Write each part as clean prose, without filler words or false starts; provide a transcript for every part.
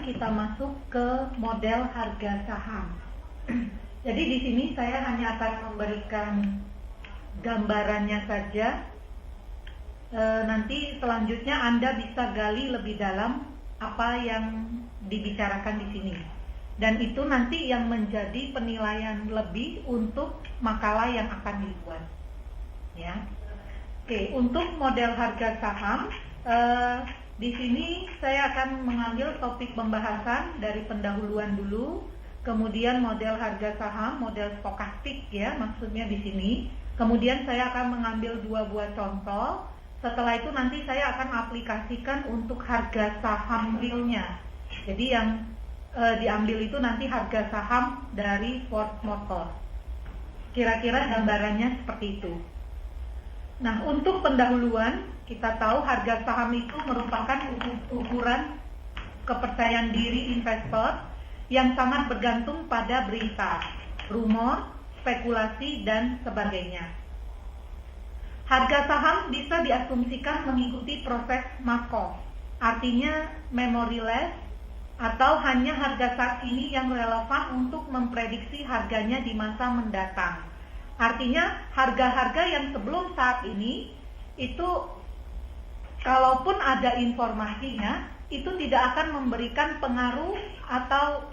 sekarang kita masuk ke model harga saham. Jadi di sini saya hanya akan memberikan gambarannya saja. Nanti selanjutnya Anda bisa gali lebih dalam apa yang dibicarakan di sini. Dan itu nanti yang menjadi penilaian lebih untuk makalah yang akan dibuat. Ya. Oke, untuk model harga saham, di sini saya akan mengambil topik pembahasan dari pendahuluan dulu, kemudian model harga saham, model stokastik ya, maksudnya di sini. Kemudian saya akan mengambil 2 buah contoh. Setelah itu nanti saya akan aplikasikan untuk harga saham realnya. Jadi yang diambil itu nanti harga saham dari Ford Motor. Kira-kira gambarannya seperti itu. Nah, untuk pendahuluan, kita tahu harga saham itu merupakan ukuran kepercayaan diri investor yang sangat bergantung pada berita, rumor, spekulasi, dan sebagainya. Harga saham bisa diasumsikan mengikuti proses Markov, artinya memoryless, atau hanya harga saat ini yang relevan untuk memprediksi harganya di masa mendatang. Artinya harga-harga yang sebelum saat ini itu kalaupun ada informasinya itu tidak akan memberikan pengaruh atau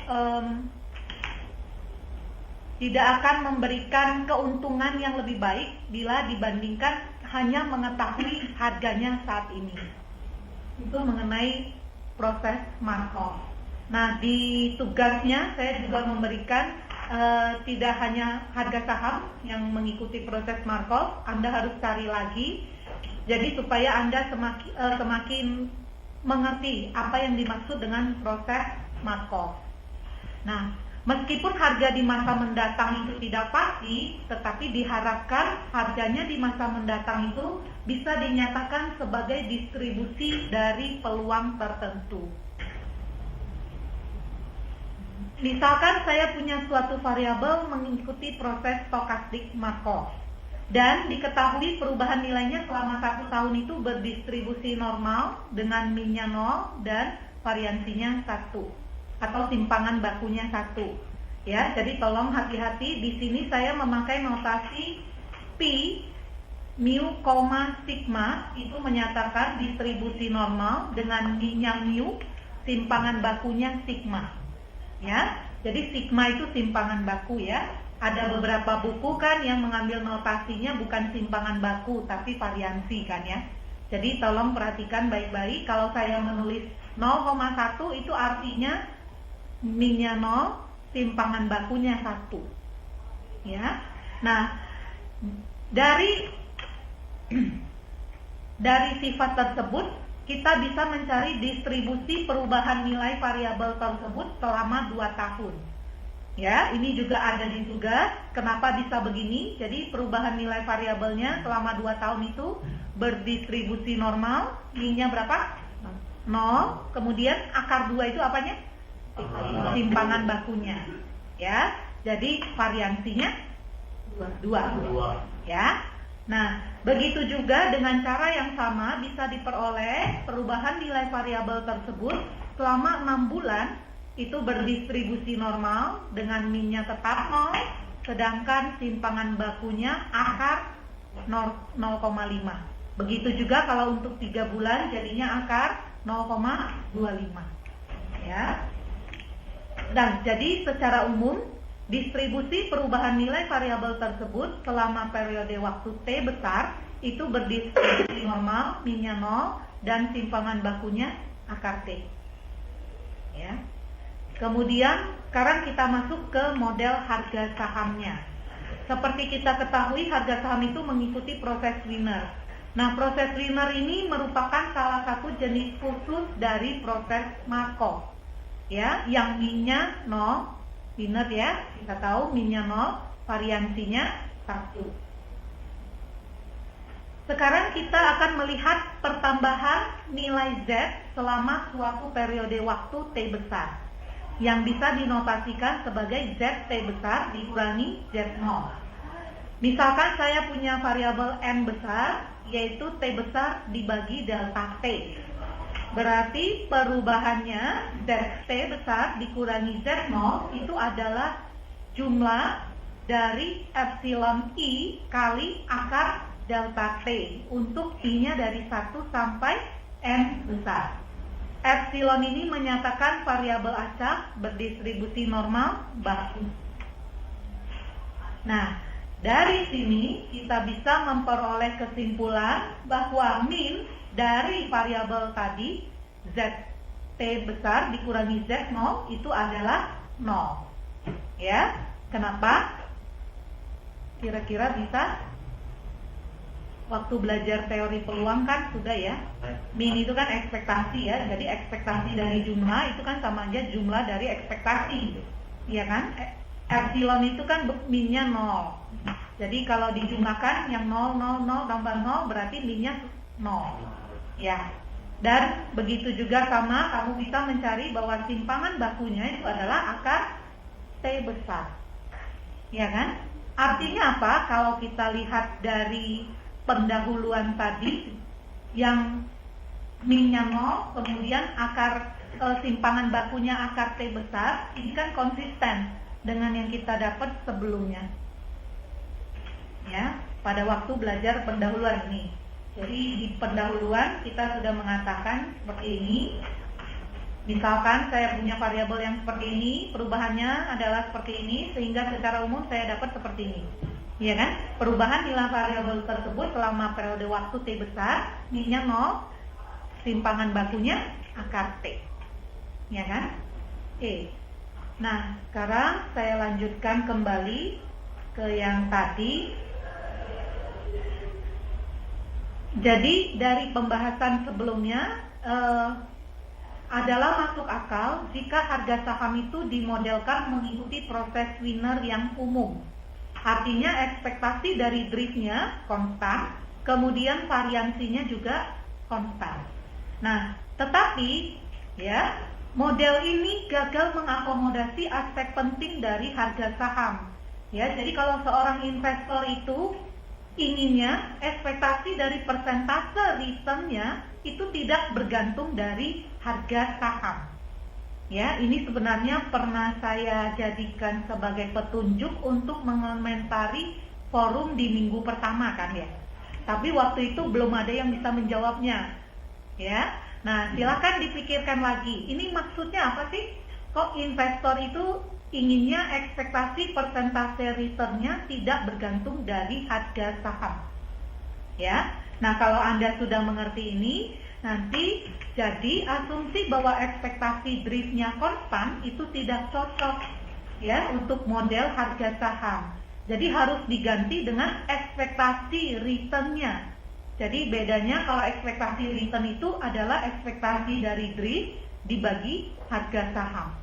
tidak akan memberikan keuntungan yang lebih baik bila dibandingkan hanya mengetahui harganya saat ini. Itu mengenai proses Markov. Nah, di tugasnya saya juga memberikan tidak hanya harga saham yang mengikuti proses Markov, Anda harus cari lagi. Jadi supaya Anda semakin mengerti apa yang dimaksud dengan proses Markov. Nah, meskipun harga di masa mendatang itu tidak pasti, tetapi diharapkan harganya di masa mendatang itu bisa dinyatakan sebagai distribusi dari peluang tertentu. Misalkan saya punya suatu variabel mengikuti proses stokastik Markov dan diketahui perubahan nilainya selama 1 tahun itu berdistribusi normal dengan min-nya 0 dan variansinya 1 atau simpangan bakunya 1. Ya, jadi tolong hati-hati, di sini saya memakai notasi pi mu, sigma itu menyatakan distribusi normal dengan min-nya mu, simpangan bakunya sigma. Ya, jadi sigma itu simpangan baku ya. Ada beberapa buku kan yang mengambil notasinya bukan simpangan baku tapi variansi kan ya. Jadi tolong perhatikan baik-baik, kalau saya menulis 0,1 itu artinya min-nya 0, simpangan bakunya 1. Ya. Nah, dari sifat tersebut kita bisa mencari distribusi perubahan nilai variabel tersebut selama 2 tahun. Ya, ini juga ada di tugas. Kenapa bisa begini? Jadi perubahan nilai variabelnya selama 2 tahun itu berdistribusi normal. Min-nya berapa? 0. Kemudian akar 2 itu apanya? Simpangan bakunya. Ya, jadi variansinya 2. Ya. Nah, begitu juga dengan cara yang sama bisa diperoleh perubahan nilai variabel tersebut selama 6 bulan itu berdistribusi normal dengan min-nya tetap 0, sedangkan simpangan bakunya akar 0,5. Begitu juga kalau untuk 3 bulan jadinya akar 0,25. Ya. Dan jadi secara umum distribusi perubahan nilai variabel tersebut selama periode waktu T besar itu berdistribusi normal, min-nya 0 dan simpangan bakunya akar T. Ya. Kemudian sekarang kita masuk ke model harga sahamnya. Seperti kita ketahui harga saham itu mengikuti proses Wiener. Nah, proses Wiener ini merupakan salah satu jenis khusus dari proses Markov. Ya, yang min-nya 0. Wiener ya, kita tahu min-nya 0, variansinya 1. Sekarang kita akan melihat pertambahan nilai Z selama suatu periode waktu T besar yang bisa dinotasikan sebagai ZT besar dikurangi Z0. Misalkan saya punya variabel N besar, yaitu T besar dibagi delta T. Berarti perubahannya ZT besar dikurangi Z0 itu adalah jumlah dari epsilon I kali akar delta T untuk I-nya dari 1 sampai N besar. Epsilon ini menyatakan variabel acak berdistribusi normal baku. Nah, dari sini kita bisa memperoleh kesimpulan bahwa min dari variabel tadi ZT besar dikurangi Z0 itu adalah 0. Ya, kenapa? Kira-kira bisa? Waktu belajar teori peluang kan sudah ya. Min itu kan ekspektasi ya. Jadi ekspektasi dari jumlah itu kan sama aja jumlah dari ekspektasi. Iya kan? Epsilon itu kan minnya 0. Jadi kalau dijumlahkan yang 0, 0, 0 tambah 0 berarti minnya 0. Ya. Dan begitu juga sama kamu bisa mencari bahwa simpangan bakunya itu adalah akar T besar. Ya kan? Artinya apa? Kalau kita lihat dari pendahuluan tadi yang minnya 0, kemudian akar simpangan bakunya akar T besar, ini kan konsisten dengan yang kita dapat sebelumnya. Ya, pada waktu belajar pendahuluan ini. Jadi di pendahuluan kita sudah mengatakan seperti ini. Misalkan saya punya variabel yang seperti ini, perubahannya adalah seperti ini, sehingga secara umum saya dapat seperti ini. Ya kan? Perubahan nilai variabel tersebut selama periode waktu T besar, min-nya 0, simpangan bakunya akar T. Ya kan? Oke. Nah, sekarang saya lanjutkan kembali ke yang tadi. Jadi dari pembahasan sebelumnya adalah masuk akal jika harga saham itu dimodelkan mengikuti proses Wiener yang umum. Artinya ekspektasi dari driftnya konstan, kemudian variansinya juga konstan. Nah, tetapi ya model ini gagal mengakomodasi aspek penting dari harga saham. Ya, jadi kalau seorang investor itu inginnya ekspektasi dari persentase returnnya itu tidak bergantung dari harga saham. Ya, ini sebenarnya pernah saya jadikan sebagai petunjuk untuk mengomentari forum di minggu pertama kan ya. Tapi waktu itu belum ada yang bisa menjawabnya. Ya. Nah, silakan dipikirkan lagi. Ini maksudnya apa sih? Kok investor itu inginnya ekspektasi persentase returnnya tidak bergantung dari harga saham? Ya. Nah, kalau Anda sudah mengerti ini, nanti jadi asumsi bahwa ekspektasi driftnya konstan itu tidak cocok ya untuk model harga saham. Jadi harus diganti dengan ekspektasi returnnya. Jadi bedanya kalau ekspektasi return itu adalah ekspektasi dari drift dibagi harga saham.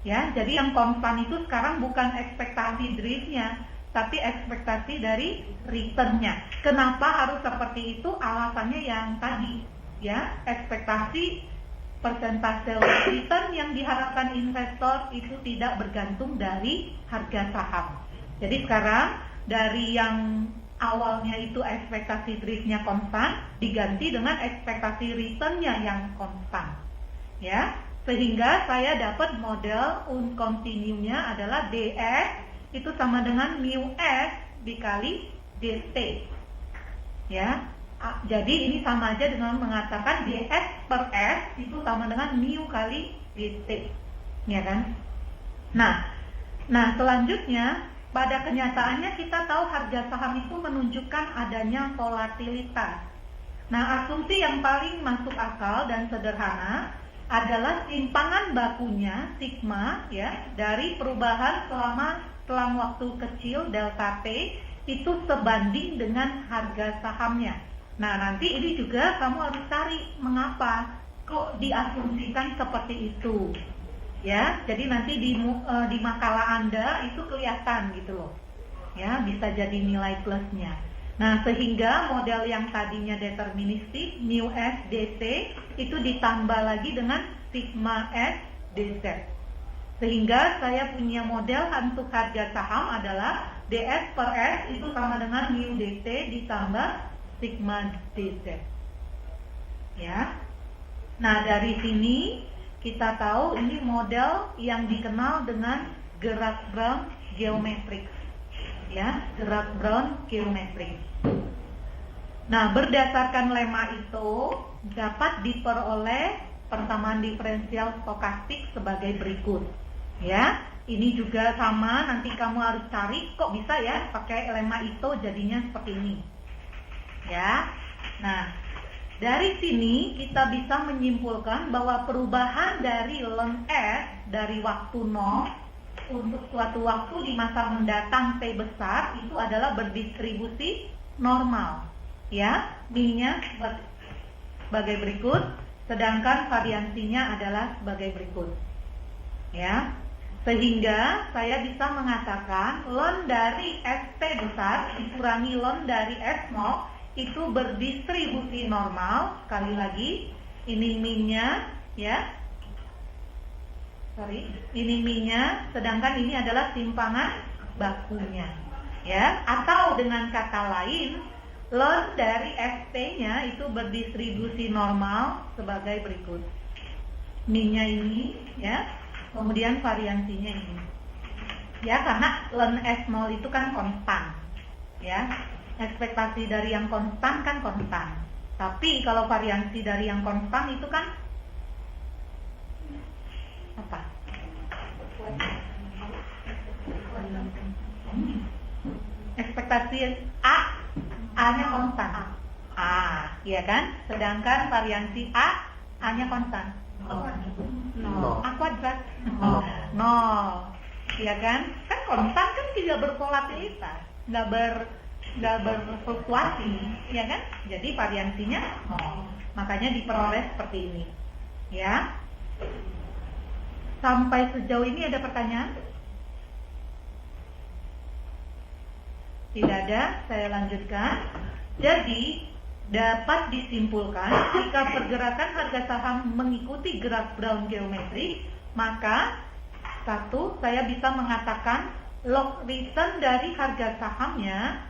Ya, jadi yang konstan itu sekarang bukan ekspektasi driftnya, tapi ekspektasi dari returnnya. Kenapa harus seperti itu? Alasannya yang tadi. Ya, ekspektasi persentase return yang diharapkan investor itu tidak bergantung dari harga saham. Jadi sekarang dari yang awalnya itu ekspektasi driftnya konstan diganti dengan ekspektasi returnnya yang konstan. Ya, sehingga saya dapat model uncontinue-nya adalah DS itu sama dengan mu S dikali DT. Ya. Jadi ini sama aja dengan mengatakan DS per S itu sama dengan mu kali DT, ya kan? Nah selanjutnya pada kenyataannya kita tahu harga saham itu menunjukkan adanya volatilitas. Nah, asumsi yang paling masuk akal dan sederhana adalah simpangan bakunya sigma ya dari perubahan selama selang waktu kecil delta T itu sebanding dengan harga sahamnya. Nah, nanti ini juga kamu harus cari mengapa kok diasumsikan seperti itu. Ya, jadi nanti di makalah Anda itu kelihatan gitu loh. Ya, bisa jadi nilai plusnya. Nah, sehingga model yang tadinya deterministik mu S DT itu ditambah lagi dengan sigma S DZ. Sehingga saya punya model untuk harga saham adalah DS per S itu sama dengan mu DT ditambah sigma DZ. Ya. Nah, dari sini kita tahu ini model yang dikenal dengan gerak Brown geometrik. Ya, gerak Brown geometrik. Nah, berdasarkan lemma itu dapat diperoleh persamaan diferensial stokastik sebagai berikut. Ya, ini juga sama, nanti kamu harus cari kok bisa ya pakai lemma itu jadinya seperti ini. Ya. Nah, dari sini kita bisa menyimpulkan bahwa perubahan dari ln S dari waktu 0 untuk suatu waktu di masa mendatang T besar itu adalah berdistribusi normal. Ya, min-nya sebagai berikut, sedangkan variansinya adalah sebagai berikut. Ya, sehingga saya bisa mengatakan ln dari ST besar dikurangi ln dari S0 itu berdistribusi normal. Sekali lagi, ini min-nya, ya. Ini min-nya, sedangkan ini adalah simpangan bakunya. Ya, atau dengan kata lain, ln dari ST-nya itu berdistribusi normal sebagai berikut. Min-nya ini, ya. Kemudian variansinya ini. Ya, karena ln S0 itu kan konstan. Ya. Ekspektasi dari yang konstan kan konstan. Tapi kalau variansi dari yang konstan itu kan apa? Ekspektasi A-nya konstan. Iya kan? Sedangkan variansi A-nya konstan. A kuadrat. 0. Iya kan? Kan konstan kan tidak bervolatilitas, nggak berfluktuasi, ya kan? Jadi variansinya 0. Makanya diperoleh seperti ini. Ya. Sampai sejauh ini ada pertanyaan? Tidak ada, saya lanjutkan. Jadi, dapat disimpulkan jika pergerakan harga saham mengikuti gerak Brown geometrik, maka saya bisa mengatakan log return dari harga sahamnya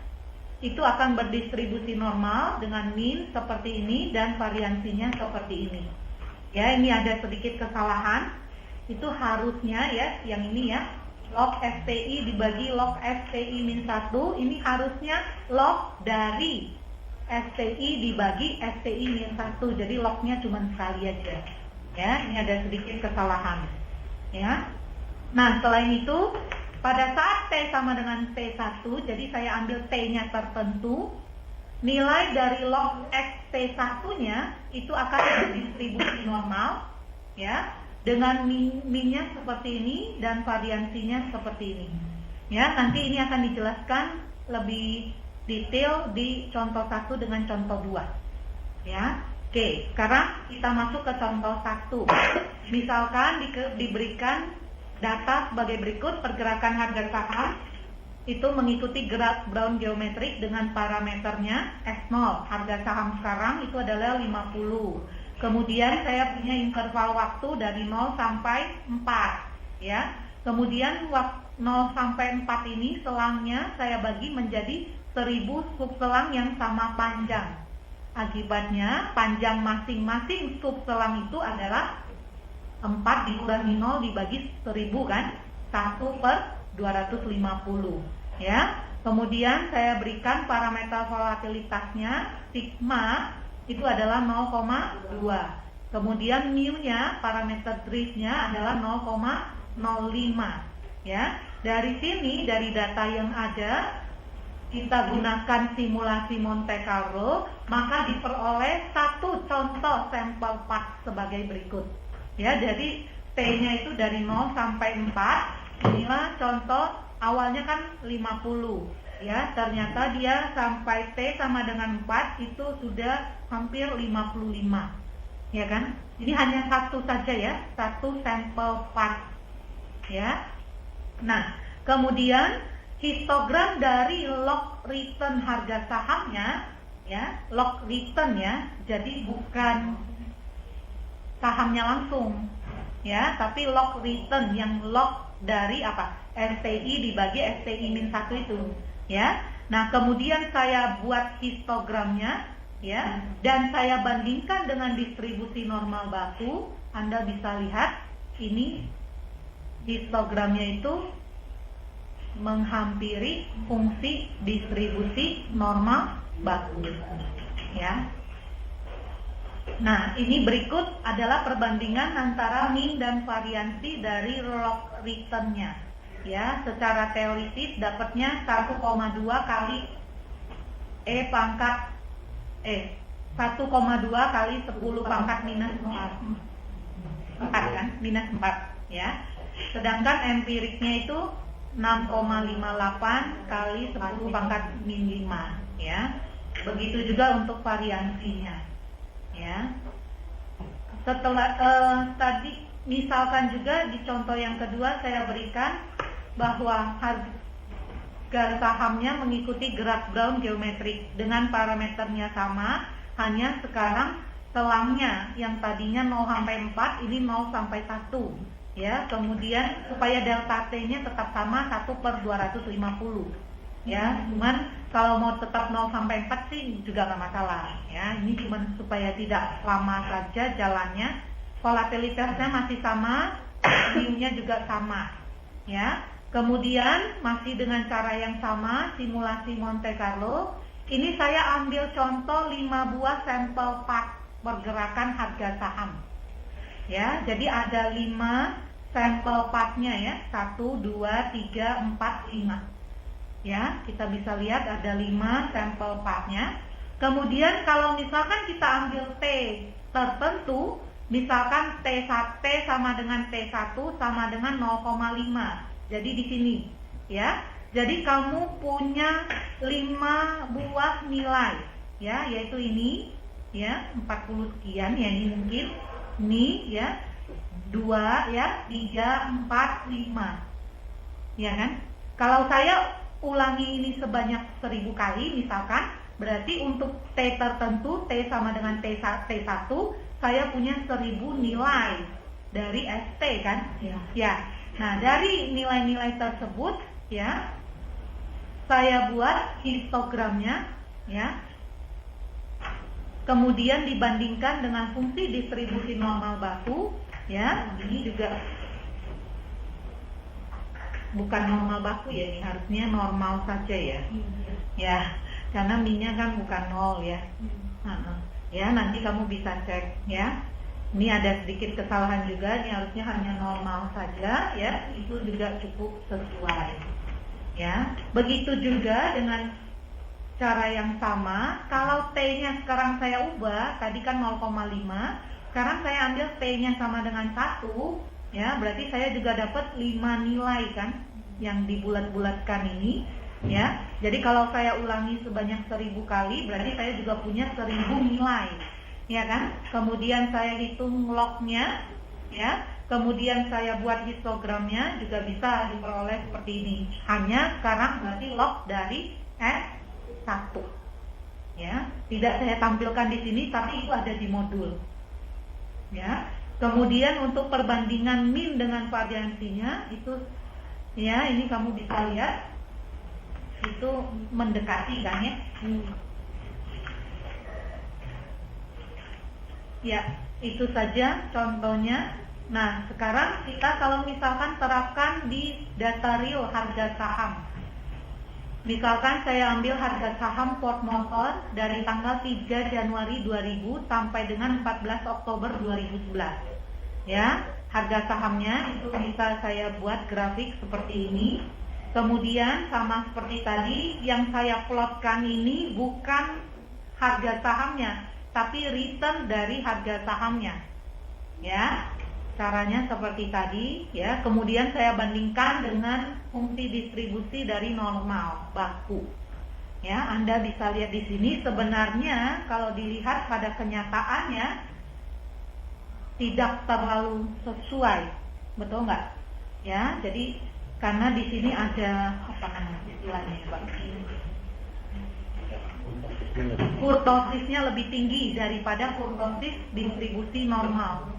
itu akan berdistribusi normal dengan min seperti ini dan variansinya seperti ini. Ya, ini ada sedikit kesalahan. Itu harusnya ya, yang ini ya, log STI dibagi log STI min 1, ini harusnya log dari STI dibagi STI min 1. Jadi lognya cuma sekali aja. Ya, ini ada sedikit kesalahan. Ya. Nah, selain itu, pada saat T sama dengan T1, jadi saya ambil T-nya tertentu, nilai dari log X T1-nya itu akan berdistribusi normal, ya, dengan min-nya seperti ini dan variansinya seperti ini. Ya, nanti ini akan dijelaskan lebih detail di contoh 1 dengan contoh 2. Ya. Oke, sekarang kita masuk ke contoh 1. Misalkan diberikan data sebagai berikut, pergerakan harga saham itu mengikuti gerak Brown geometrik dengan parameternya S0. Harga saham sekarang itu adalah 50. Kemudian saya punya interval waktu dari 0 sampai 4, ya. Kemudian 0 sampai 4 ini selangnya saya bagi menjadi 1000 subselang yang sama panjang. Akibatnya panjang masing-masing subselang itu adalah 4 dikurangi 0 dibagi 1000 kan, 1/250, ya. Kemudian saya berikan parameter volatilitasnya, sigma itu adalah 0,2. Kemudian mu-nya, parameter driftnya adalah 0,05, ya. Dari sini, dari data yang ada, kita gunakan simulasi Monte Carlo, maka diperoleh satu contoh sampel part sebagai berikut. Ya, jadi T-nya itu dari 0 sampai 4. Inilah contoh, awalnya kan 50. Ya, ternyata dia sampai T sama dengan 4 itu sudah hampir 55. Ya kan? Ini hanya satu saja ya, satu sampel part. Ya. Nah, kemudian histogram dari log return harga sahamnya, ya, log return ya. Jadi bukan sahamnya langsung, ya, tapi log return yang log dari apa? STI dibagi STI min 1 itu, ya. Nah, kemudian saya buat histogramnya ya, dan saya bandingkan dengan distribusi normal baku, Anda bisa lihat ini histogramnya itu menghampiri fungsi distribusi normal baku, ya. Nah, ini berikut adalah perbandingan antara mean dan variansi dari log return-nya. Ya, secara teoritis dapatnya 1,2 kali 1,2 kali 10 pangkat minus 4 kan, minus 4 ya. Sedangkan empiriknya itu 6,58 kali 10 pangkat min 5 ya. Begitu juga untuk variansinya ya. Setelah tadi misalkan juga di contoh yang kedua saya berikan bahwa harga sahamnya mengikuti gerak Brown geometrik dengan parameternya sama, hanya sekarang selangnya yang tadinya 0 sampai 4 ini 0 sampai 1 ya. Kemudian supaya delta T-nya tetap sama 1/250 ya. Cuman kalau mau tetap 0 sampai 4 sih juga nggak masalah ya. Ini cuman supaya tidak lama saja jalannya. Volatilitasnya masih sama, mu-nya juga sama ya. Kemudian masih dengan cara yang sama, simulasi Monte Carlo. Ini saya ambil contoh 5 buah sampel part pergerakan harga saham. Ya, jadi ada 5 sampel partnya ya, 1, 2, 3, 4, 5. Ya, kita bisa lihat ada 5 sampel partnya. Kemudian kalau misalkan kita ambil T tertentu, misalkan T1 sama dengan T1 sama dengan 0,5. Jadi di sini ya. Jadi kamu punya 5 buah nilai ya, yaitu ini ya, 40 sekian ya, ini mungkin ini ya, 2 ya, 3, 4, 5 ya kan. Kalau saya ulangi ini sebanyak 1000 kali misalkan, berarti untuk T tertentu, T sama dengan T1, saya punya 1000 nilai dari ST kan ya. Nah, dari nilai-nilai tersebut ya, saya buat histogramnya ya. Kemudian dibandingkan dengan fungsi distribusi normal baku ya. Ini juga bukan normal baku ya, ini harusnya normal saja ya. Ya, karena minnya kan bukan 0 ya. Ya, nanti kamu bisa cek ya. Ini ada sedikit kesalahan juga, ini harusnya hanya normal saja ya. Itu juga cukup sesuai. Ya, begitu juga dengan cara yang sama. Kalau T-nya sekarang saya ubah, tadi kan 0,5, sekarang saya ambil T-nya sama dengan 1, ya, berarti saya juga dapat 5 nilai kan, yang dibulat-bulatkan ini, ya. Jadi kalau saya ulangi sebanyak 1000 kali, berarti saya juga punya 1000 nilai, ya kan. Kemudian saya hitung log-nya, ya. Kemudian saya buat histogramnya, juga bisa diperoleh seperti ini. Hanya sekarang berarti log dari S1. Ya, tidak saya tampilkan di sini, tapi itu ada di modul. Ya. Kemudian untuk perbandingan min dengan variansinya itu ya, ini kamu bisa lihat itu mendekati kan ya. Ya, itu saja contohnya. Nah, sekarang kita kalau misalkan terapkan di data real harga saham. Misalkan saya ambil harga saham Ford Motor dari tanggal 3 Januari 2000 sampai dengan 14 Oktober 2011. Ya, harga sahamnya itu bisa saya buat grafik seperti ini. Kemudian sama seperti tadi, yang saya plotkan ini bukan harga sahamnya, tapi return dari harga sahamnya. Ya. Caranya seperti tadi ya. Kemudian saya bandingkan dengan fungsi distribusi dari normal baku. Ya, Anda bisa lihat di sini sebenarnya kalau dilihat pada kenyataannya tidak terlalu sesuai. Betul nggak? Ya, jadi karena di sini ada apa namanya istilahnya, Pak? Kurtosisnya lebih tinggi daripada kurtosis distribusi normal.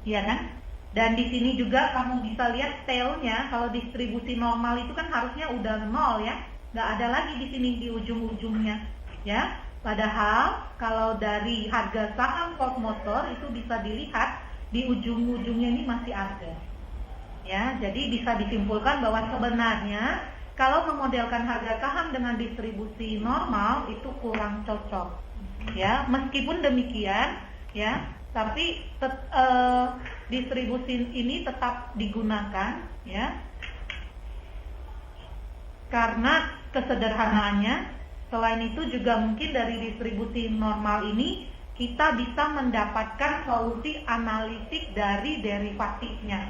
Iya kan? Dan di sini juga kamu bisa lihat tailnya. Kalau distribusi normal itu kan harusnya udah 0 ya, nggak ada lagi di sini di ujung-ujungnya, ya. Padahal kalau dari harga saham Ford Motor itu bisa dilihat di ujung-ujungnya ini masih ada. Ya, jadi bisa disimpulkan bahwa sebenarnya kalau memodelkan harga saham dengan distribusi normal itu kurang cocok. Ya, meskipun demikian, ya, tapi distribusi ini tetap digunakan, ya, karena kesederhanaannya. Selain itu juga mungkin dari distribusi normal ini kita bisa mendapatkan solusi analitik dari derivatifnya.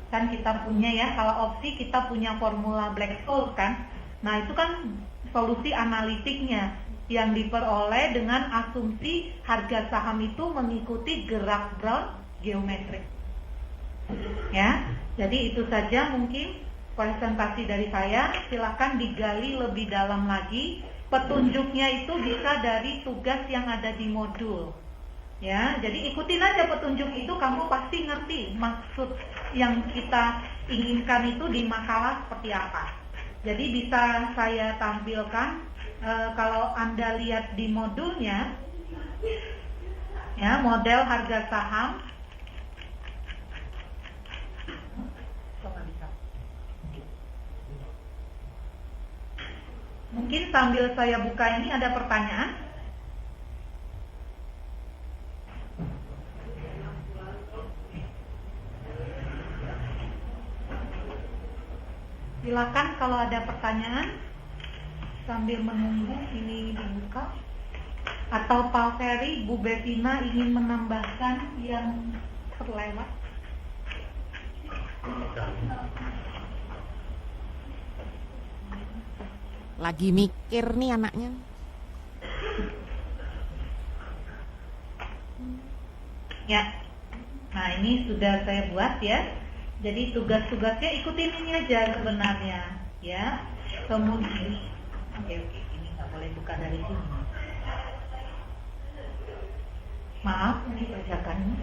Kan kita punya ya, kalau opsi kita punya formula Black-Scholes kan. Nah itu kan solusi analitiknya yang diperoleh dengan asumsi harga saham itu mengikuti gerak Brown geometrik. Ya, jadi itu saja mungkin presentasi dari saya. Silakan digali lebih dalam lagi. Petunjuknya itu bisa dari tugas yang ada di modul. Ya, jadi ikutin aja petunjuk itu, kamu pasti ngerti maksud yang kita inginkan itu di makalah seperti apa. Jadi bisa saya tampilkan kalau Anda lihat di modulnya, ya, model harga saham. Mungkin sambil saya buka ini ada pertanyaan. Silakan kalau ada pertanyaan sambil menunggu ini dibuka. Atau Pak Ferry, Bu Bettina ingin menambahkan yang terlewat. Lagi mikir nih anaknya. Ya. Nah, ini sudah saya buat ya. Jadi tugas-tugasnya ikutin ini aja sebenarnya, ya. Kemudian, oke, ini nggak boleh buka dari sini. Maaf, ini bacakannya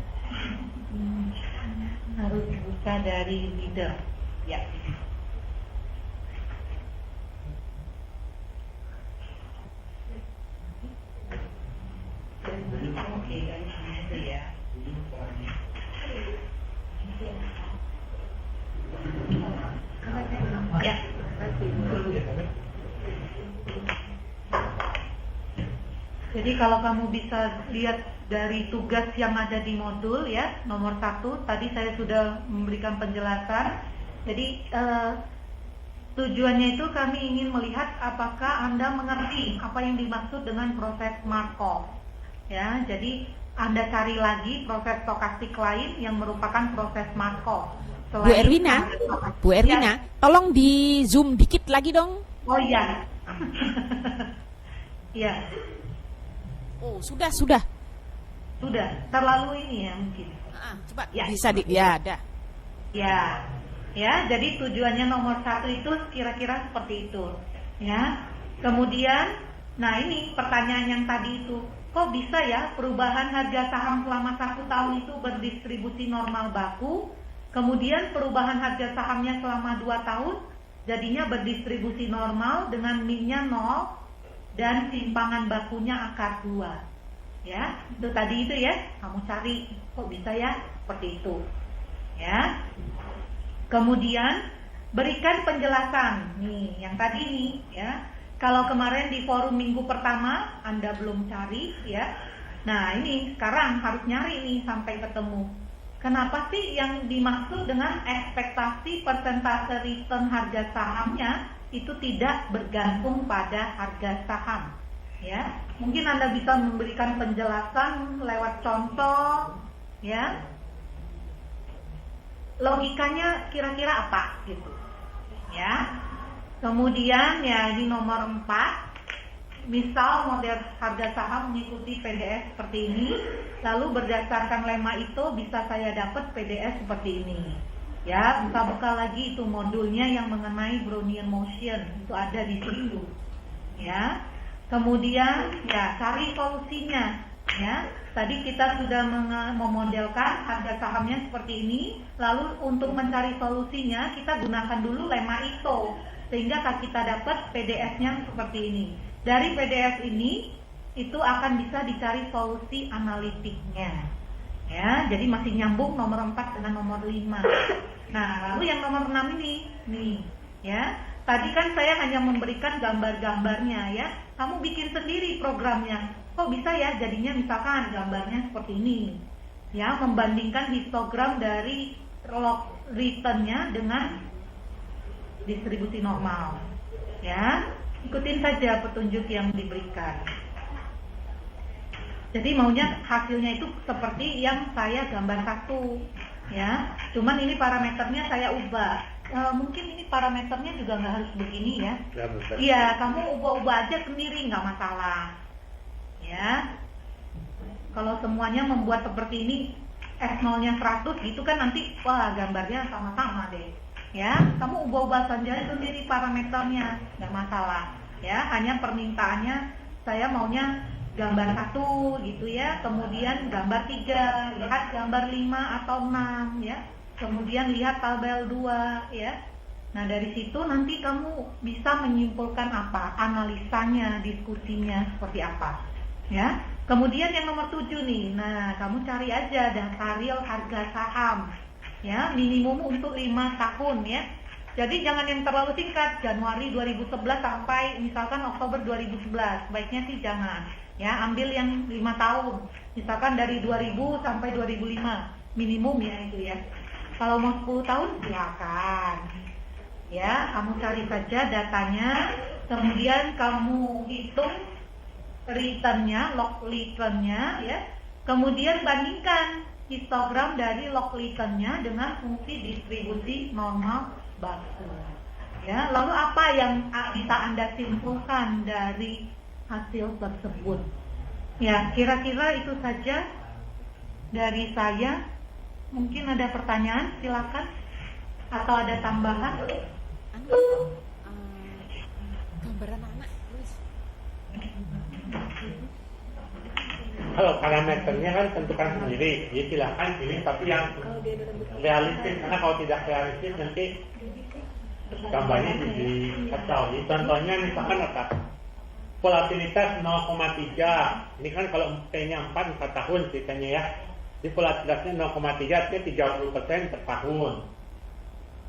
harus buka dari leader, ya. Oke, dari sini aja ya. Ya. Jadi kalau kamu bisa lihat dari tugas yang ada di modul ya, nomor 1, tadi saya sudah memberikan penjelasan. Jadi tujuannya itu kami ingin melihat apakah Anda mengerti apa yang dimaksud dengan proses Markov. Ya, jadi Anda cari lagi proses stokastik lain yang merupakan proses Markov. Bu Erwina, ya. Tolong di zoom dikit lagi dong. Oh iya. Ya. Oh, sudah. Sudah. Terlalu ini ya mungkin. Coba ya. Bisa ya, dah. Ya, jadi tujuannya nomor 1 itu kira-kira seperti itu. Ya. Kemudian, nah ini pertanyaan yang tadi itu, kok bisa ya perubahan harga saham selama 1 tahun itu berdistribusi normal baku? Kemudian perubahan harga sahamnya selama 2 tahun jadinya berdistribusi normal dengan min-nya 0 dan simpangan bakunya akar 2. Ya, itu tadi itu ya, kamu cari kok bisa ya seperti itu. Ya. Kemudian berikan penjelasan. Nih, yang tadi nih ya. Kalau kemarin di forum minggu pertama Anda belum cari ya. Nah, ini sekarang harus nyari nih sampai ketemu. Kenapa sih yang dimaksud dengan ekspektasi persentase return harga sahamnya itu tidak bergantung pada harga saham? Ya, mungkin Anda bisa memberikan penjelasan lewat contoh, ya. Logikanya kira-kira apa gitu, ya. Kemudian ya ini nomor 4. Misal model harga saham mengikuti PDS seperti ini, lalu berdasarkan lema itu bisa saya dapat PDS seperti ini. Ya, buka-buka lagi itu modulnya yang mengenai Brownian motion, itu ada di situ. Ya. Kemudian ya cari solusinya. Ya, tadi kita sudah memodelkan harga sahamnya seperti ini, lalu untuk mencari solusinya kita gunakan dulu lema itu sehingga kita dapat PDS-nya seperti ini. Dari PDS ini itu akan bisa dicari solusi analitiknya. Ya, jadi masih nyambung nomor 4 dengan nomor 5. Nah, lalu yang nomor 6 ini, nih, ya. Tadi kan saya hanya memberikan gambar-gambarnya ya. Kamu bikin sendiri programnya. Kok bisa ya jadinya misalkan gambarnya seperti ini. Ya, membandingkan histogram dari log return-nya dengan distribusi normal. Ya, ikutin saja petunjuk yang diberikan. Jadi maunya hasilnya itu seperti yang saya gambar satu, ya. Cuman ini parameternya saya ubah. Mungkin ini parameternya juga nggak harus begini ya. Iya, kamu ubah-ubah aja sendiri nggak masalah, ya. Kalau semuanya membuat seperti ini, S0-nya 100 gitu kan nanti, wah gambarnya sama-sama deh, ya. Kamu ubah-ubah saja sendiri parameternya, nggak masalah, ya. Hanya permintaannya saya maunya gambar 1 gitu ya, kemudian gambar 3, lihat gambar 5 atau 6 ya, kemudian lihat tabel 2 ya. Nah dari situ nanti kamu bisa menyimpulkan apa, analisanya, diskusinya seperti apa ya. Kemudian yang nomor 7 nih, nah kamu cari aja data real harga saham ya, minimum untuk 5 tahun ya. Jadi jangan yang terlalu singkat, Januari 2011 sampai misalkan Oktober 2011, baiknya sih jangan. Ya, ambil yang 5 tahun, misalkan dari 2000 sampai 2005 minimum ya itu ya. Kalau mau 10 tahun silakan. Ya, kamu cari saja datanya, kemudian kamu hitung return-nya, log return-nya ya. Kemudian bandingkan histogram dari log return-nya dengan fungsi distribusi normal baku. Ya, lalu apa yang bisa Anda simpulkan dari hasil tersebut? Ya, kira-kira itu saja dari saya. Mungkin ada pertanyaan, silakan. Atau ada tambahan? Gambaran anak, tulis. Kalau parameternya kan tentukan sendiri, jadi silakan pilih tapi yang realistis, karena kalau tidak realistis nanti gambarnya jadi kacau. Jadi contohnya misalkan apa? Volatilitas 0,3. Ini kan kalau T-nya 4 tahun ceritanya ya. Jadi volatilitasnya 0,3 artinya 30% per tahun.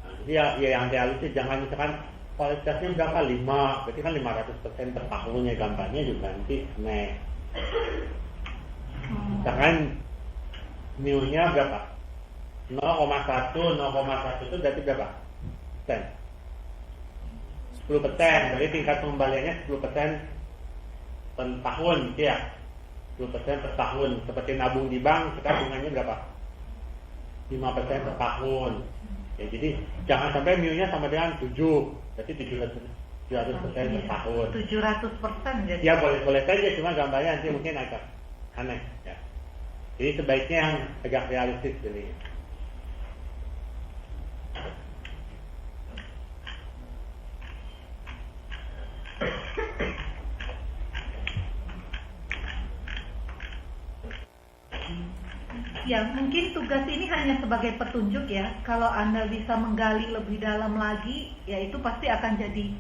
Nah, jadi ya yang realistis, jangan misalkan volatilitasnya berapa 5, berarti kan 500% per tahunnya, gambarnya juga nanti naik. Misalkan mu-nya berapa? 0,1 itu berarti berapa? Persen. 10%, jadi tingkat pengembaliannya 10% per tahun gitu ya. 10% per tahun. Seperti nabung di bank, kita bunganya berapa? 5% per tahun. Ya, jadi jangan sampai mu-nya sama dengan 7, berarti 700% per tahun. 700% jadi. Ya boleh saja, cuma gambarnya nanti mungkin agak aneh ya. Jadi sebaiknya yang agak realistis ini. Ya, mungkin tugas ini hanya sebagai petunjuk ya. Kalau Anda bisa menggali lebih dalam lagi, ya itu pasti akan jadi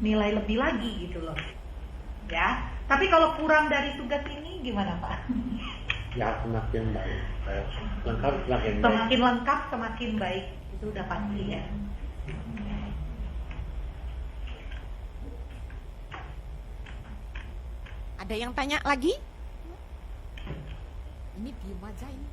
nilai lebih lagi gitu loh. Ya, tapi kalau kurang dari tugas ini gimana Pak? Ya semakin baik, lengkap semakin baik. Semakin lengkap semakin baik, itu udah pasti ya. Ada yang tanya lagi? Ini diem aja ini.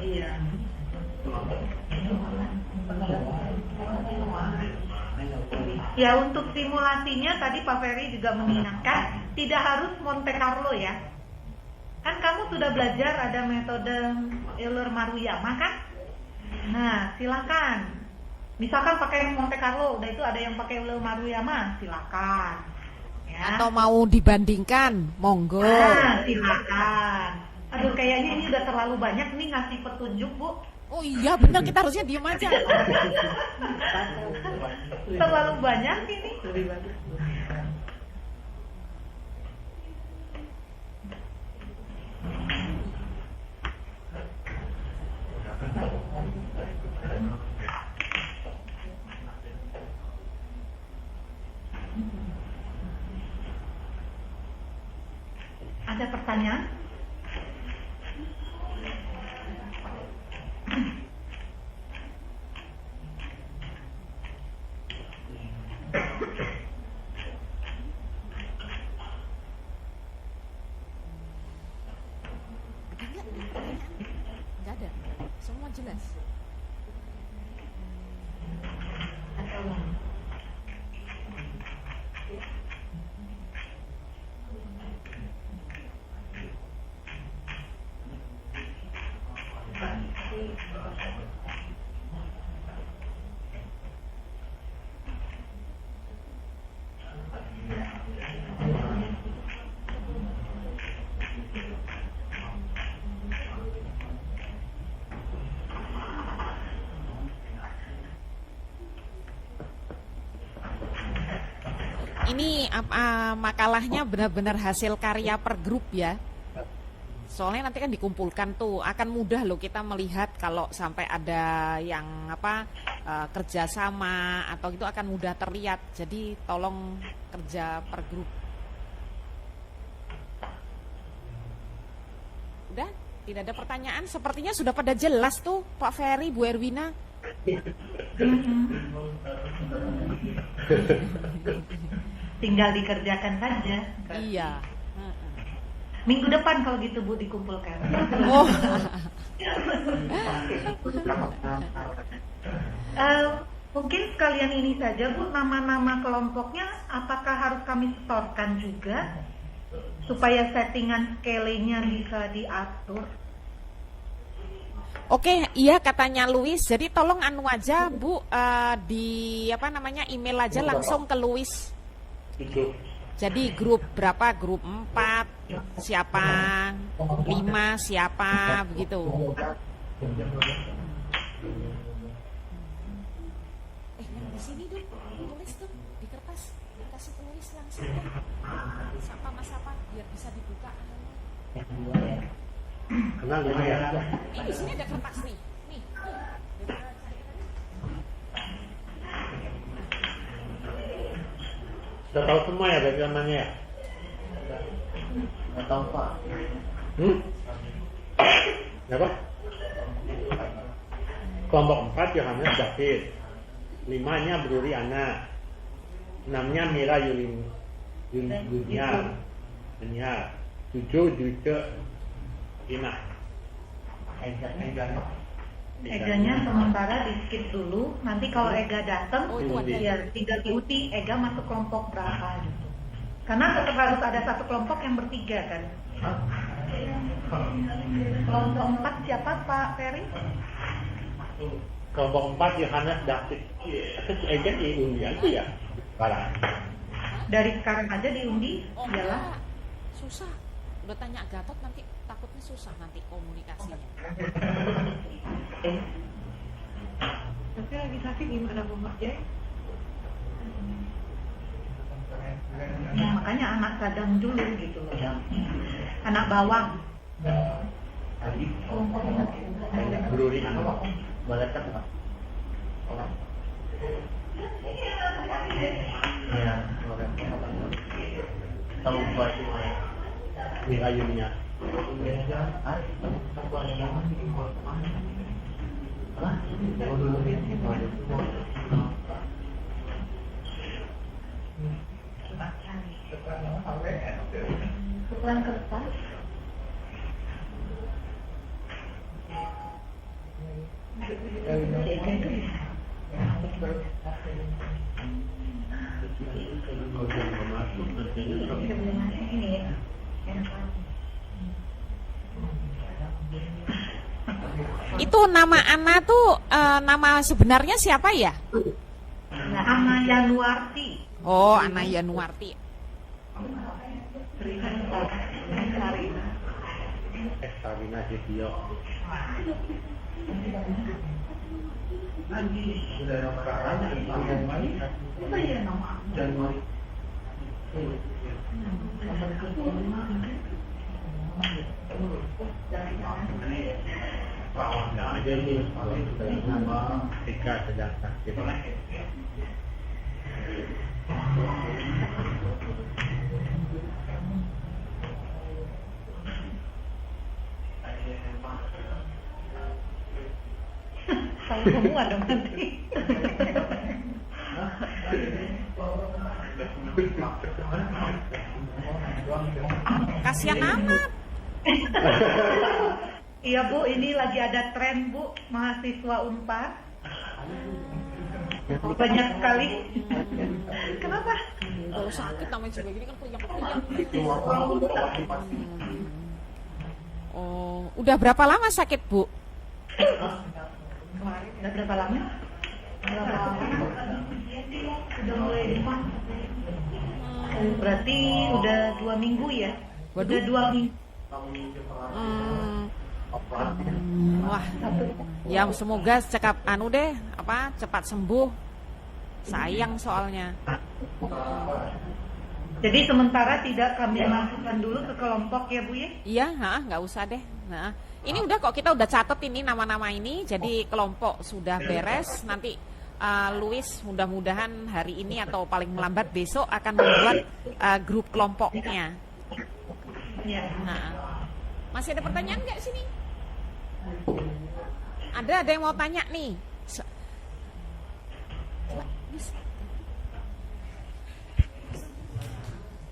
Iya. Ya, untuk simulasinya tadi Pak Ferry juga mengingatkan tidak harus Monte Carlo ya. Kan kamu sudah belajar ada metode Euler-Maruyama kan? Nah, silakan. Misalkan pakai Monte Carlo, udah itu ada yang pakai Euler-Maruyama, silakan. Ya. Atau mau dibandingkan, monggo. Nah, silakan. Aduh, kayaknya ini udah terlalu banyak nih ngasih petunjuk, Bu. Oh iya benar, kita harusnya diem aja. Terlalu banyak ini. Ada pertanyaan? Enggak ada. Semua jelas. Ini makalahnya benar-benar hasil karya per grup ya. Soalnya nanti kan dikumpulkan tuh, akan mudah loh kita melihat kalau sampai ada yang kerjasama atau itu akan mudah terlihat. Jadi tolong kerja per grup. Udah, tidak ada pertanyaan. Sepertinya sudah pada jelas tuh Pak Ferry, Bu Erwina. Tinggal dikerjakan saja. Iya. Minggu depan kalau gitu Bu dikumpulkan. Oh. Mungkin sekalian ini saja Bu, nama-nama kelompoknya apakah harus kami setorkan juga supaya settingan scale-nya bisa diatur? Oke, iya katanya Luis. Jadi tolong anu aja Bu, di email aja langsung ke Luis. Jadi grup berapa? Grup 4, siapa? 5, siapa? Begitu. Yang di sini tuh, tulis tuh di kertas, dikasih tulis langsung. Siapa mas siapa, biar bisa dibuka. Kenal ya? Ini di sini ada kertas nih. Nih. Sudah tahu semua ya dari namanya ya? Nggak tahu Pak. Apa? Kelompok 4 Yohanes David, 5-nya Bruri Ana, 6-nya Mira Yunia, 7 Juce Ina. Eganya sementara di skip dulu. Nanti kalau Ega datang, ya tinggal diuti Ega masuk kelompok berapa gitu. Karena tetap harus ada satu kelompok yang bertiga kan. Kelompok 4 siapa Pak Ferry? Kelompok 4 Yohanes David. Ega diundi aja ya? Parah. Dari sekarang aja diundi, Oh iyalah. susah. Udah tanya Gatot nanti takutnya susah nanti komunikasinya. Tapi lagi sakit gimana Bu Jay? Ya, makanya anak cadang dulu gitu loh. Anak bawang. Bruri Ana. Boleh kan Pak? Ya, boleh. Tahu Pak itu Mira Yunia. Tukeran kertas. Itu nama Ana tuh nama sebenarnya siapa ya? Ana Yanuarti. Oh, Ana Yanuarti. Sarina Jetio. Nggak ada nih kalau nama Eka sedang sakit. semua dong nanti. Kasihan amat. Iya Bu, ini lagi ada tren Bu, mahasiswa Unpad. Banyak sekali. Kenapa? Kalau sakit namanya juga gini kan puyeng-puyeng. Oh, udah berapa lama sakit Bu? Udah berapa lama? Udah mulai demam. Berarti udah 2 minggu ya? Waduh. Udah 2 minggu. Wah, ya semoga cepat cepat sembuh. Sayang soalnya. Jadi sementara tidak kami masukkan dulu ke kelompok ya Bu ya? Iya, nggak usah deh. Nah, ini udah kok kita udah catat ini nama-nama ini. Jadi kelompok sudah beres. Nanti Luis mudah-mudahan hari ini atau paling melambat besok akan membuat grup kelompoknya. Iya. Nah, masih ada pertanyaan nggak sini? Ada yang mau tanya nih?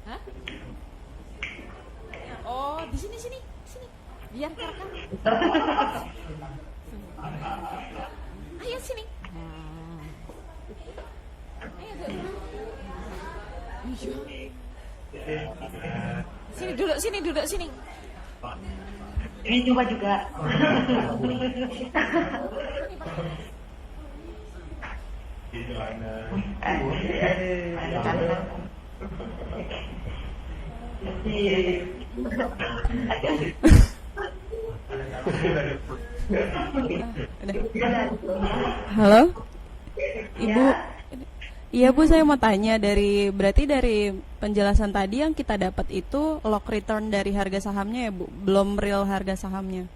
Hah? Oh, di sini. Biar kerekam. Ayo sini. Ayo. Sini duduk sini. Ini coba juga. Halo, Ibu. Iya Bu, saya mau tanya berarti dari penjelasan tadi yang kita dapat itu log return dari harga sahamnya ya Bu, belum real harga sahamnya.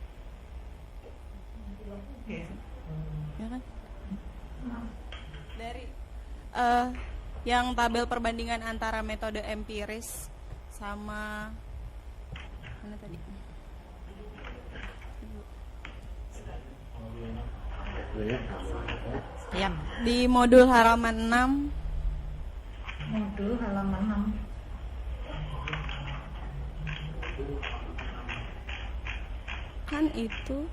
Ya kan? Dari yang tabel perbandingan antara metode empiris sama mana tadi? Yan. Di modul halaman 6. Modul halaman 6. Kan itu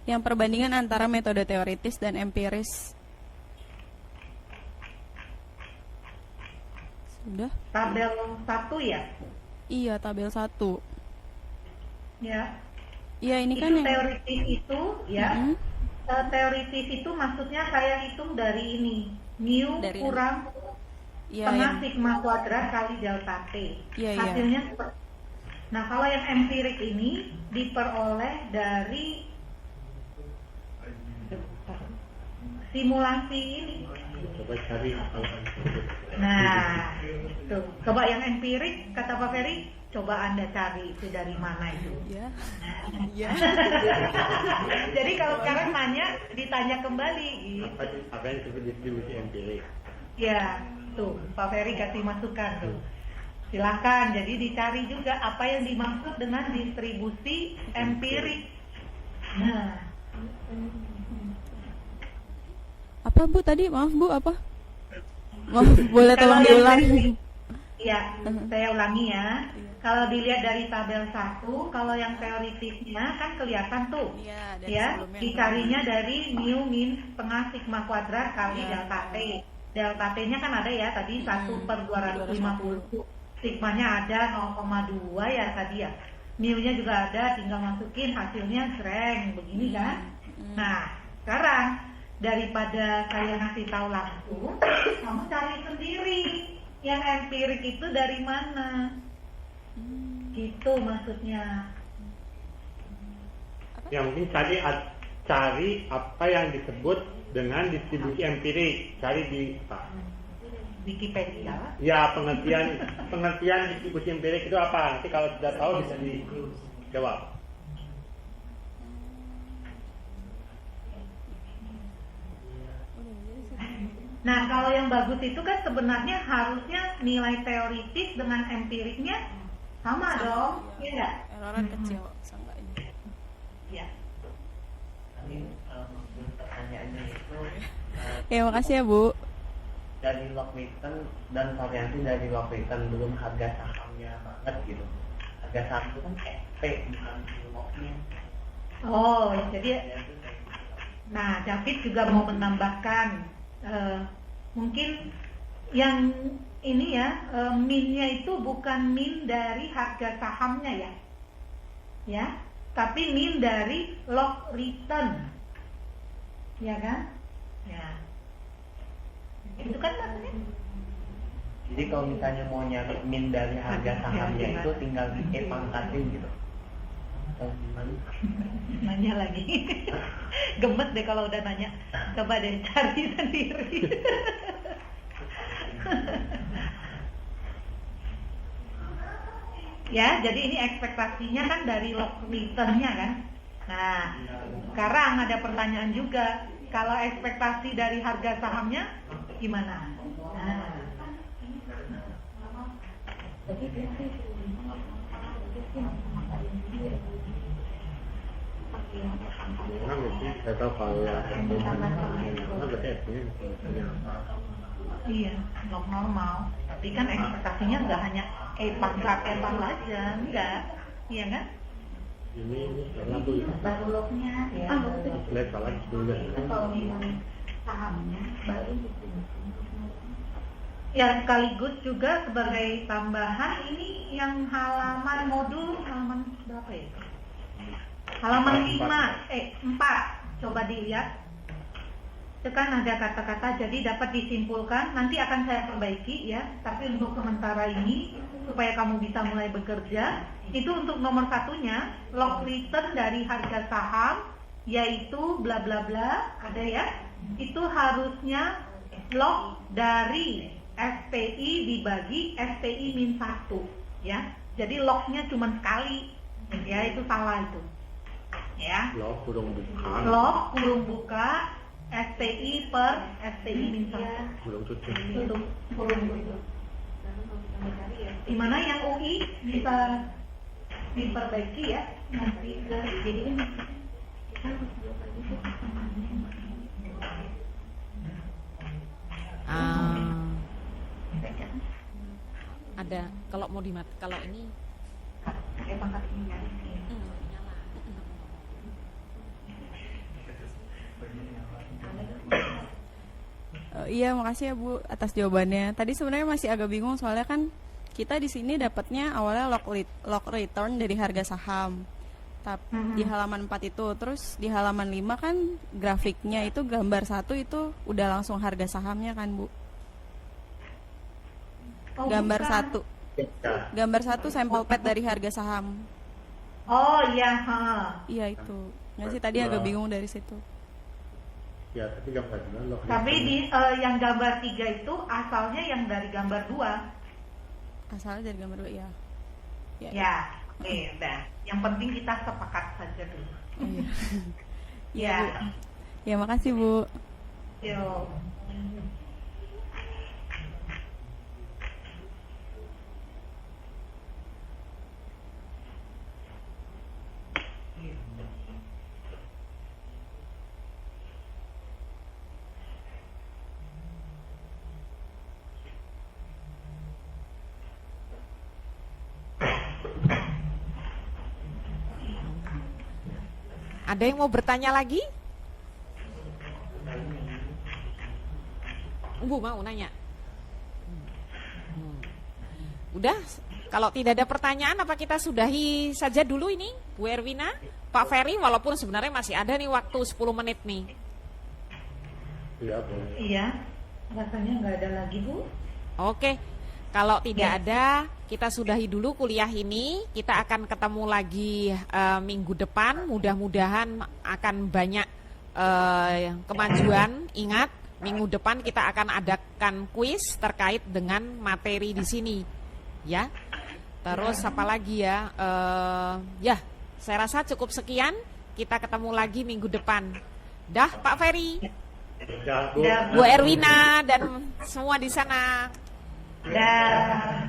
yang perbandingan antara metode teoritis dan empiris. Sudah? Tabel 1 ya? Iya, tabel 1. Ya. Iya, ini Itu kan yang teoritis itu ya. Mm-hmm. Teoritis itu maksudnya saya hitung dari ini. Mu Dari kurang iya, setengah yang sigma kuadrat kali delta T. Iya, iya. Hasilnya seperti. Nah, kalau yang empirik ini diperoleh dari simulasi ini. Coba cari kalau Nah, tuh. Coba yang empirik kata Pak Ferry, coba Anda cari itu dari mana itu. Iya. Iya. Jadi kalau sekarang ditanya kembali gitu. apa yang disebut distribusi empirik. Ya, tuh Pak Ferry kasih masukan tuh. Silakan, jadi dicari juga apa yang dimaksud dengan distribusi empirik. Nah, Apa Bu tadi? Maaf Bu, apa? Maaf, boleh tolong Kalau yang diulang? ya, saya ulangi ya. Kalau dilihat dari tabel 1, kalau yang teoritisnya kan kelihatan tuh. Iya, dari Ya, sebelumnya. dicarinya dari mu min setengah sigma kuadrat kali Ya. delta T. Delta T-nya kan ada ya tadi 1/250. Sigmanya ada 0,2 ya tadi ya. Mu-nya juga ada, tinggal masukin hasilnya jreng begini kan. Nah, sekarang daripada saya ngasih tahu langsung, kamu cari sendiri yang empirik itu dari mana. Gitu maksudnya. Ya mungkin cari apa yang disebut dengan distribusi empirik. Cari di Wikipedia. ya pengertian distribusi empirik itu apa? Nanti kalau sudah tahu bisa dijawab. Nah, kalau yang bagus itu kan sebenarnya harusnya nilai teoritis dengan empiriknya sama dong, ya nggak? Erroran kecil, seenggaknya. Ya. Ini pertanyaannya itu Ya makasih ya Bu. dari lock return dan variasi dari lock return belum harga sahamnya banget gitu. Harga saham itu kan SP bukan locknya. Oh, jadi nah David juga mau menambahkan mungkin yang ini ya min-nya itu bukan min dari harga sahamnya ya, tapi min dari lock return, ya kan? Ya, itu kan maksudnya. Jadi kalau misalnya mau nyari min dari harga sahamnya itu tinggal di pangkatin gitu. Atau gimana? Nanya lagi. Gemes deh kalau udah nanya. Coba deh cari sendiri. Ya, jadi ini ekspektasinya kan dari lock return-nya kan. Nah, sekarang ada pertanyaan juga. Kalau ekspektasi dari harga sahamnya gimana? Nah. Karena mungkin saya tahu kalau karena berarti artinya Iya, lock normal. Tapi kan ekspektasinya nggak hanya pangkat aja, enggak, iya kan? ini karena tuh Baru locknya, lihat salah dulu kalau memang sahamnya baru gitu. Ya sekaligus juga sebagai tambahan ini yang halaman modul halaman berapa ya? Halaman 4. Coba dilihat. Itu kan ada kata-kata, jadi dapat disimpulkan, nanti akan saya perbaiki ya, tapi untuk sementara ini supaya kamu bisa mulai bekerja, itu untuk nomor satunya lock return dari harga saham yaitu bla bla bla, ada ya, itu harusnya lock dari SPI dibagi SPI min 1 ya, jadi locknya cuma sekali ya, itu salah itu ya, lock kurung buka lock kurung buka SPI per SPI min 1 kurung tutup. Gimana yang UI bisa diperbaiki ya nanti jadi ada kalau mau kalau ini pangkat ini ya. Iya, makasih ya Bu atas jawabannya. Tadi sebenarnya masih agak bingung soalnya kan kita di sini dapatnya awalnya lock return dari harga saham. Tapi di halaman 4 itu, terus di halaman 5 kan grafiknya itu gambar 1 itu udah langsung harga sahamnya kan Bu. Gambar 1. Gambar 1 sampel pad dari harga saham. Oh iya, Iya itu. Nggak sih tadi agak bingung dari situ. Ya, tapi gambar lock. Tapi di yang gambar 3 itu asalnya yang dari gambar 2. Asalnya dari gambar 2 ya. Ya, oke, udah. Yang penting kita sepakat saja dulu. Oh, iya. Ya. Bu. Ya, makasih Bu. Yo. Ada yang mau bertanya lagi? Bu mau nanya? Udah, kalau tidak ada pertanyaan apa kita sudahi saja dulu ini Bu Erwina, Pak Ferry, walaupun sebenarnya masih ada nih waktu 10 menit nih. Iya, boleh. Iya, rasanya nggak ada lagi Bu. Oke, kalau tidak ada, kita sudahi dulu kuliah ini. Kita akan ketemu lagi minggu depan. Mudah-mudahan akan banyak kemajuan. Ingat, minggu depan kita akan adakan kuis terkait dengan materi di sini, ya. Terus apa lagi ya? Ya, saya rasa cukup sekian. Kita ketemu lagi minggu depan. Dah, Pak Ferry, Ya, Bu. Bu Erwina dan semua di sana. Dah.